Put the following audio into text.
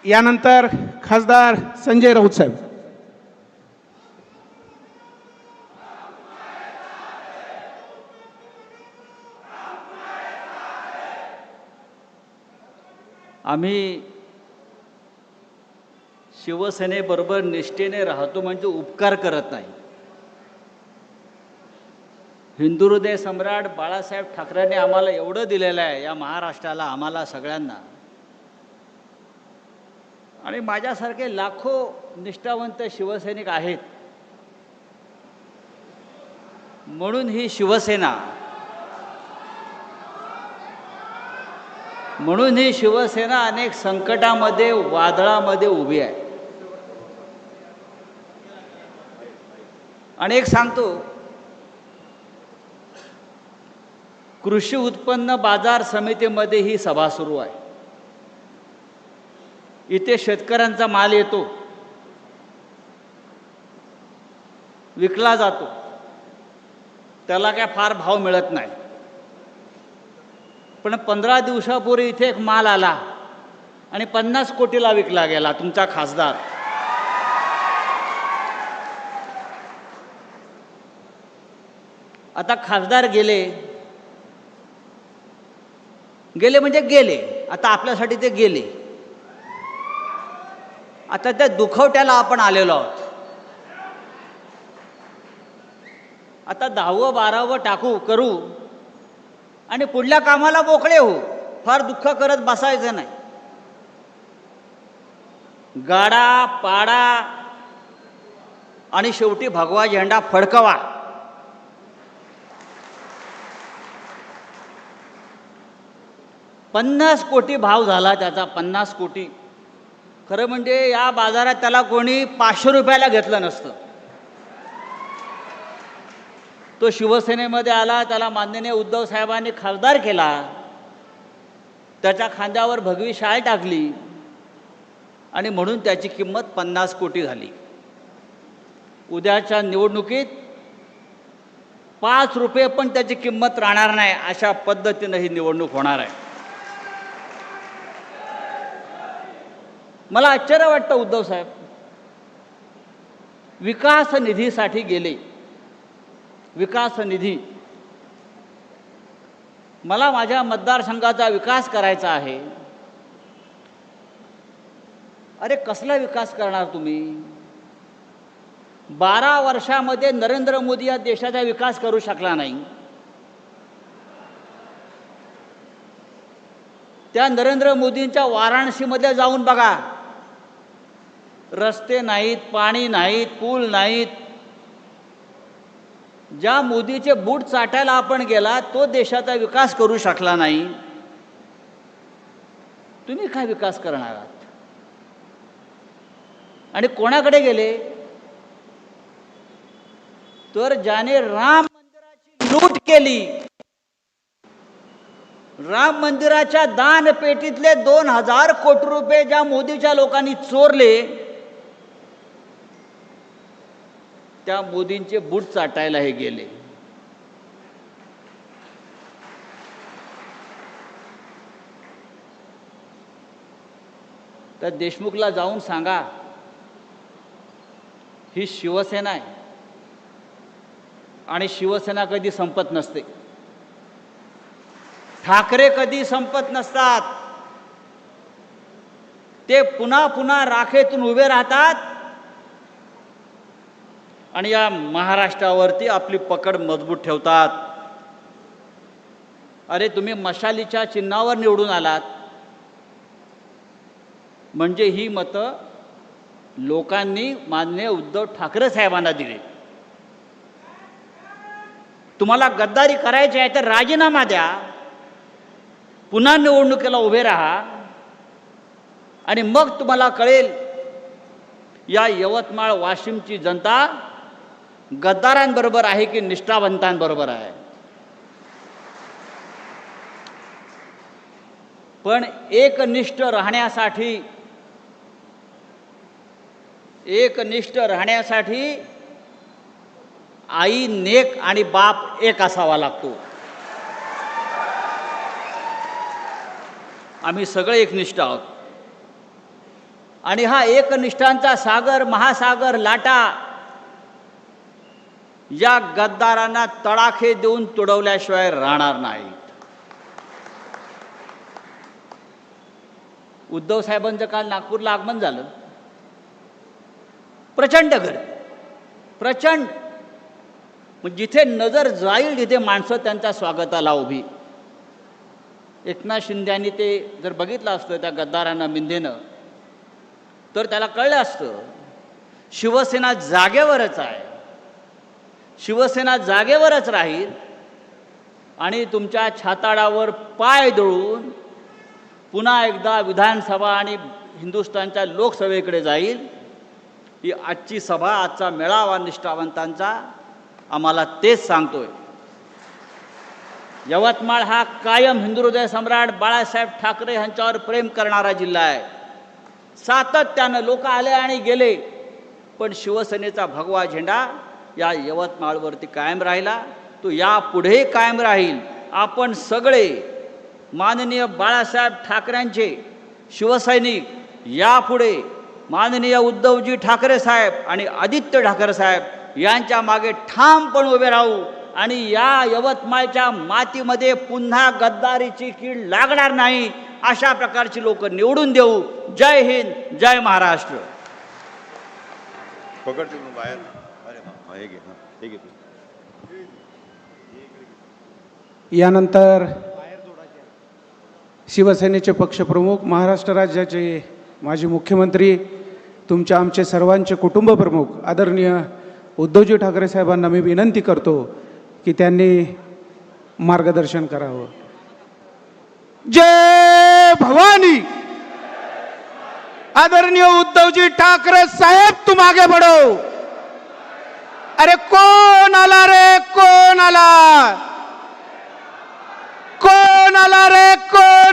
यानंतर खासदार संजय राऊत साहेब. आम्ही शिवसेनेबरोबर निष्ठेने राहतो म्हणजे उपकार करत नाही. हिंदू हृदय सम्राट बाळासाहेब ठाकरेंनी आम्हाला एवढं दिलेलं आहे या महाराष्ट्राला, आम्हाला सगळ्यांना. आणि माझ्यासारखे लाखो निष्ठावंत शिवसैनिक आहेत. म्हणून ही शिवसेना अनेक संकटामध्ये, वादळामध्ये उभी आहे. आणि एक सांगतो, कृषी उत्पन्न बाजार समितीमध्ये ही सभा सुरू आहे. इथे शेतकऱ्यांचा माल येतो, विकला जातो, त्याला काय फार भाव मिळत नाही. पण 15 दिवसापूर्वी इथे एक माल आला आणि 50 कोटीला विकला गेला. तुमचा खासदार आता खासदार गेले म्हणजे गेले. आता आपल्यासाठी ते गेले. आता त्या दुखवट्याला आपण आलेलो आहोत. आता 10वं 12वं करू आणि पुढल्या कामाला मोकळे हो. फार दुःख करत बसायचं नाही. गाडा पाडा आणि शेवटी भगवा झेंडा फडकवा. $50 कोटी भाव झाला त्याचा. 50 कोटी. खरं म्हणजे या बाजारात त्याला कोणी 500 रुपयाला घेतलं नसतं. तो शिवसेनेमध्ये आला, त्याला माननीय उद्धव साहेबांनी खासदार केला, त्याच्या खांद्यावर भगवी शाल टाकली आणि म्हणून त्याची किंमत 50 कोटी झाली. उद्याच्या निवडणुकीत 5 रुपये पण त्याची किंमत राहणार नाही. अशा पद्धतीनं ही निवडणूक होणार आहे. मला आश्चर्य वाटतं, उद्धव साहेब विकास निधीसाठी गेले. विकास निधी, मला माझ्या मतदारसंघाचा विकास करायचा आहे. अरे कसला विकास करणार तुम्ही? 12 वर्षामध्ये नरेंद्र मोदी या देशाचा विकास करू शकला नाही. त्या नरेंद्र मोदींच्या वाराणसीमध्ये जाऊन बघा. रस्ते नाहीत, पाणी नाहीत, पूल नाहीत. ज्या मोदीचे बूट चाटायला आपण गेला तो देशाचा विकास करू शकला नाही. तुम्ही काय विकास करणार आहात? आणि कोणाकडे गेले? तर ज्याने राम मंदिराची लूट केली, राम मंदिराच्या दानपेटीतले 2000 कोटी रुपये ज्या मोदीच्या लोकांनी चोरले, त्या मोदींचे बूट चाटायला हे गेले. तर देशमुखला जाऊन सांगा, ही शिवसेना आहे आणि शिवसेना कधी संपत नसते. ठाकरे कधी संपत नसतात. ते पुन्हा पुन्हा राखेतून उभे राहतात आणि या महाराष्ट्रावरती आपली पकड मजबूत ठेवतात. अरे तुम्ही मशालीच्या चिन्हावर निवडून आलात म्हणजे ही मतं लोकांनी माननीय उद्धव ठाकरे साहेबांना दिली. तुम्हाला गद्दारी करायची आहे तर राजीनामा द्या, पुन्हा निवडणुकीला उभे राहा आणि मग तुम्हाला कळेल या यवतमाळ वाशिमची जनता गद्दारांबरोबर आहे की निष्ठावंतांबरोबर आहे. पण एकनिष्ठ राहण्यासाठी आई नेक आणि बाप एक असावा लागतो. आम्ही सगळे एकनिष्ठ आहोत. आणि हा एकनिष्ठांचा सागर महासागर लाटा या गद्दारांना तडाखे देऊन तुडवल्याशिवाय राहणार नाहीत. उद्धव साहेबांचं काल नागपूरला आगमन झालं. प्रचंड गर्दी, प्रचंड. मग जिथे नजर जाईल तिथे माणसं त्यांच्या स्वागताला उभी. एकनाथ शिंदेंनी ते जर बघितलं असतं त्या गद्दारांना मिंदेनं, तर त्याला कळलं असतं शिवसेना जागेवरच आहे, शिवसेना जागेवरच राहील आणि तुमच्या छाताडावर पाय दळून पुन्हा एकदा विधानसभा आणि हिंदुस्थानच्या लोकसभेकडे जाईल. ही आजची सभा, आजचा मेळावा निष्ठावंतांचा आम्हाला तेच सांगतोय. यवतमाळ हा कायम हिंदुहृदय सम्राट बाळासाहेब ठाकरे यांच्यावर प्रेम करणारा जिल्हा आहे. सातत्यानं लोक आले आणि गेले, पण शिवसेनेचा भगवा झेंडा या यवतमाळवरती कायम राहिला. तो यापुढेही कायम राहील. आपण सगळे माननीय बाळासाहेब ठाकरेंचे शिवसैनिक यापुढे माननीय उद्धवजी ठाकरे साहेब आणि आदित्य ठाकरे साहेब यांच्या मागे ठामपणे उभे राहू आणि या यवतमाळच्या मातीमध्ये पुन्हा गद्दारीची कीड लागणार नाही अशा प्रकारची लोक निवडून देऊ. जय हिंद, जय महाराष्ट्र. पकड तिकडून बाहेर. अरे हा हे घे, हे घे. यानंतर शिवसेनेचे पक्षप्रमुख, महाराष्ट्र राज्याचे माजी मुख्यमंत्री, तुमच्या आमचे सर्वांचे कुटुंब प्रमुख आदरणीय उद्धवजी ठाकरे साहेबांना मी विनंती करतो की त्यांनी मार्गदर्शन करावं. जय भवानी. आदरणीय उद्धवजी ठाकरे साहेब, तुम आगे बढ़ो. अरे कौन आला रे, कौन आला, कौन आला रे, कौन